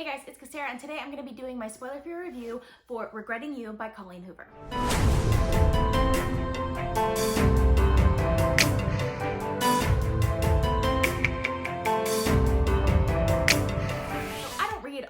Hey guys, it's Kesara, and today I'm going to be doing my spoiler-free review for Regretting You by Colleen Hoover.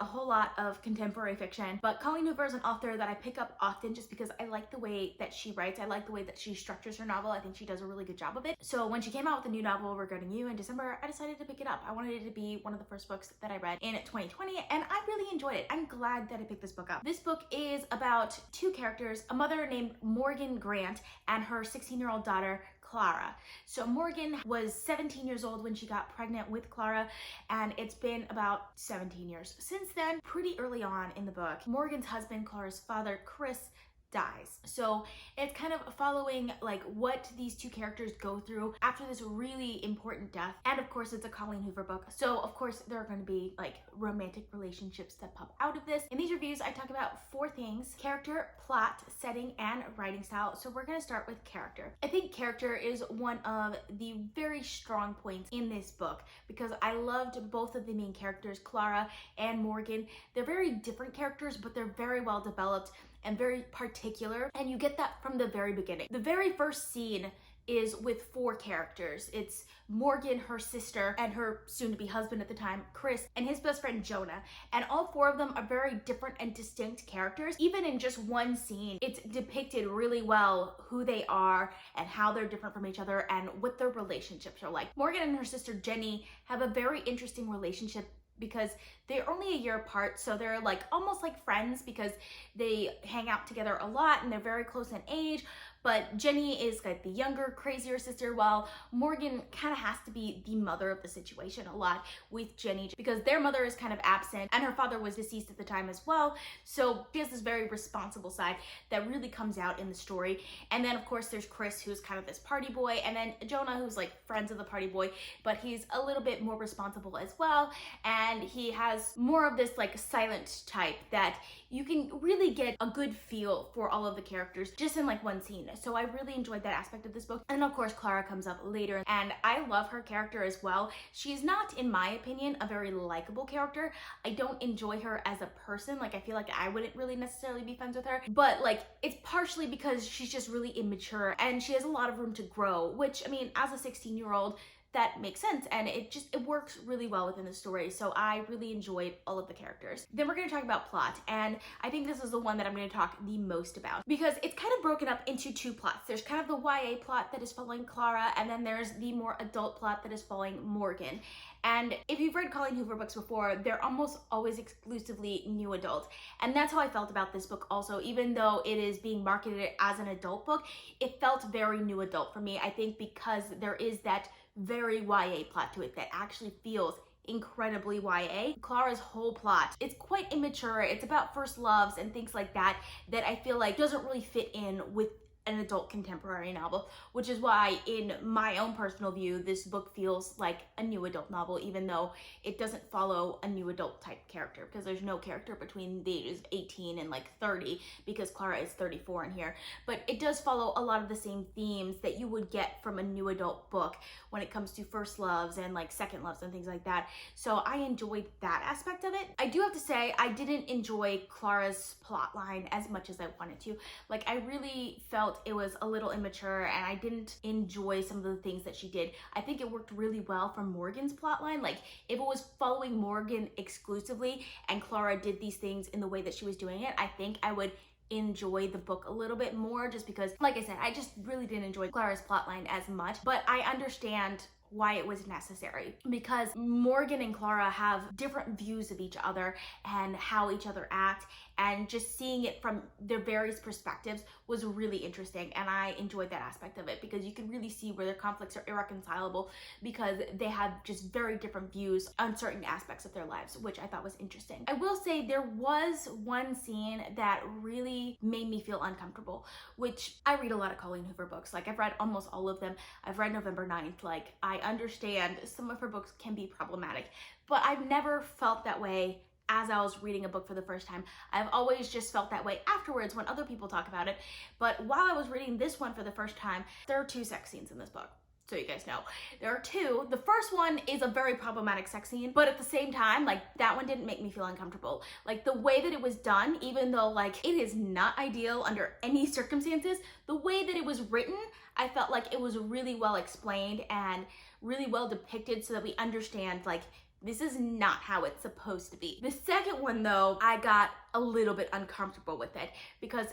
A whole lot of contemporary fiction, but Colleen Hoover is an author that I pick up often just because I like the way that she writes. I like the way that she structures her novel. I think she does a really good job of it. So when she came out with a new novel, Regretting You, in December, I decided to pick it up. I wanted it to be one of the first books that I read in 2020, and I really enjoyed it. I'm glad that I picked this book up. This book is about two characters, a mother named Morgan Grant and her 16-year-old daughter, Clara. So Morgan was 17 years old when she got pregnant with Clara, and it's been about 17 years since then. Pretty early on in the book, Morgan's husband, Clara's father, Chris, dies. So it's kind of following like what these two characters go through after this really important death. And of course it's a Colleen Hoover book, so of course there are going to be like romantic relationships that pop out of this. In these reviews I talk about four things: character, plot, setting, and writing style. So we're going to start with character. I think character is one of the very strong points in this book because I loved both of the main characters, Clara and Morgan. They're very different characters, but they're very well developed and very particular, and you get that from the very beginning. The very first scene is with four characters. It's Morgan, her sister, and her soon-to-be husband at the time, Chris, and his best friend, Jonah. And all four of them are very different and distinct characters. Even in just one scene, it's depicted really well who they are and how they're different from each other and what their relationships are like. Morgan and her sister, Jenny, have a very interesting relationship because they're only a year apart, so they're like almost like friends because they hang out together a lot and they're very close in age. But Jenny is like the younger, crazier sister, while Morgan kind of has to be the mother of the situation a lot with Jenny because their mother is kind of absent and her father was deceased at the time as well. So she has this very responsible side that really comes out in the story. And then of course there's Chris, who's kind of this party boy, and then Jonah, who's like friends of the party boy, but he's a little bit more responsible as well. And he has more of this like silent type that you can really get a good feel for all of the characters just in like one scene. So I really enjoyed that aspect of this book. And of course Clara comes up later, and I love her character as well. She's not, in my opinion, a very likable character. I don't enjoy her as a person. Like I feel like I wouldn't really necessarily be friends with her, but like it's partially because she's just really immature and she has a lot of room to grow, which I mean, as a 16-year-old, that makes sense, and it works really well within the story. So I really enjoyed all of the characters. Then we're going to talk about plot, and I think this is the one that I'm going to talk the most about because it's kind of broken up into two plots. There's kind of the YA plot that is following Clara, and then there's the more adult plot that is following Morgan. And if you've read Colleen Hoover books before, they're almost always exclusively new adult. And that's how I felt about this book also. Even though it is being marketed as an adult book, it felt very new adult for me. I think because there is that very YA plot to it that actually feels incredibly YA. Clara's whole plot, it's quite immature. It's about first loves and things like that I feel like doesn't really fit in with an adult contemporary novel, which is why in my own personal view this book feels like a new adult novel, even though it doesn't follow a new adult type character because there's no character between the ages of 18 and like 30 because Clara is 34 in here. But it does follow a lot of the same themes that you would get from a new adult book when it comes to first loves and like second loves and things like that. So I enjoyed that aspect of it. I do have to say I didn't enjoy Clara's plot line as much as I wanted to. Like I really felt it was a little immature and I didn't enjoy some of the things that she did. I think it worked really well for Morgan's plotline. Like if it was following Morgan exclusively and Clara did these things in the way that she was doing it, I think I would enjoy the book a little bit more just because, like I said, I just really didn't enjoy Clara's plotline as much. But I understand why it was necessary because Morgan and Clara have different views of each other and how each other act, and just seeing it from their various perspectives was really interesting, and I enjoyed that aspect of it because you can really see where their conflicts are irreconcilable because they have just very different views on certain aspects of their lives, which I thought was interesting. I will say there was one scene that really made me feel uncomfortable, which I read a lot of Colleen Hoover books. Like I've read almost all of them. I've read November 9th. Like I understand some of her books can be problematic, but I've never felt that way as I was reading a book for the first time. I've always just felt that way afterwards when other people talk about it. But while I was reading this one for the first time, there are two sex scenes in this book. so you guys know. There are two. The first one is a very problematic sex scene, but at the same time, like, that one didn't make me feel uncomfortable. Like, the way that it was done, even though, like, it is not ideal under any circumstances, the way that it was written, I felt like it was really well explained and really well depicted so that we understand, like, this is not how it's supposed to be. The second one, though, I got a little bit uncomfortable with it because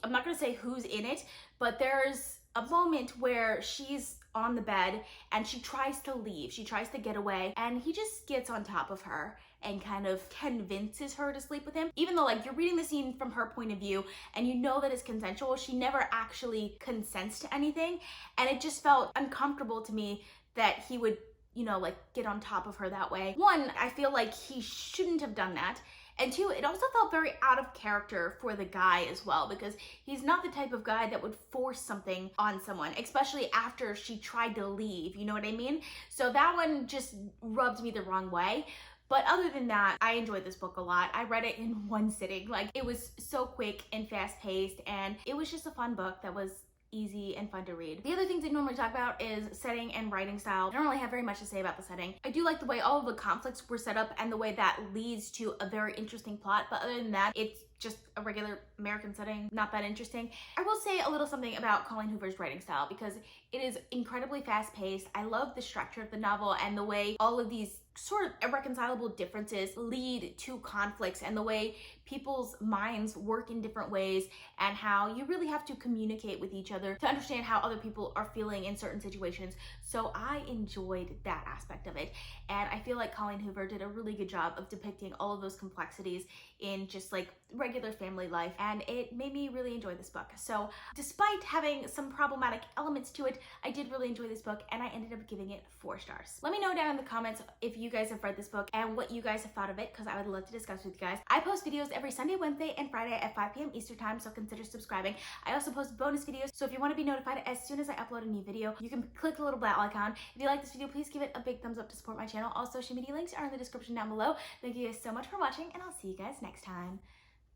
I'm not gonna say who's in it, but there's a moment where she's on the bed and she tries to leave, she tries to get away, and he just gets on top of her and kind of convinces her to sleep with him. Even though, like, you're reading the scene from her point of view and you know that it's consensual, she never actually consents to anything, and it just felt uncomfortable to me that he would, you know, like, get on top of her that way. One, I feel like he shouldn't have done that. And two, it also felt very out of character for the guy as well, because he's not the type of guy that would force something on someone, especially after she tried to leave, you know what I mean? So that one just rubbed me the wrong way. But other than that, I enjoyed this book a lot. I read it in one sitting. Like, it was so quick and fast-paced, and it was just a fun book that was easy and fun to read. The other things I normally talk about is setting and writing style. I don't really have very much to say about the setting. I do like the way all of the conflicts were set up and the way that leads to a very interesting plot, but other than that, it's just a regular American setting, not that interesting. I will say a little something about Colleen Hoover's writing style because it is incredibly fast-paced. I love the structure of the novel and the way all of these sort of irreconcilable differences lead to conflicts and the way people's minds work in different ways and how you really have to communicate with each other to understand how other people are feeling in certain situations. So I enjoyed that aspect of it. And I feel like Colleen Hoover did a really good job of depicting all of those complexities in just like regular family life. And it made me really enjoy this book. So despite having some problematic elements to it, I did really enjoy this book and I ended up giving it 4 stars. Let me know down in the comments if you guys have read this book and what you guys have thought of it, because I would love to discuss with you guys. I post videos every Sunday, Wednesday, and Friday at 5 p.m. Eastern time, so consider subscribing. I also post bonus videos, so if you want to be notified as soon as I upload a new video, you can click the little bell icon. If you like this video, please give it a big thumbs up to support my channel. All social media links are in the description down below. Thank you guys so much for watching, and I'll see you guys next time.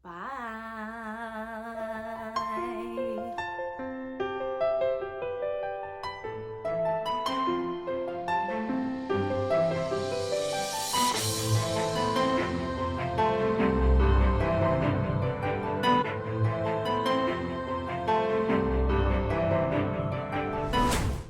Bye.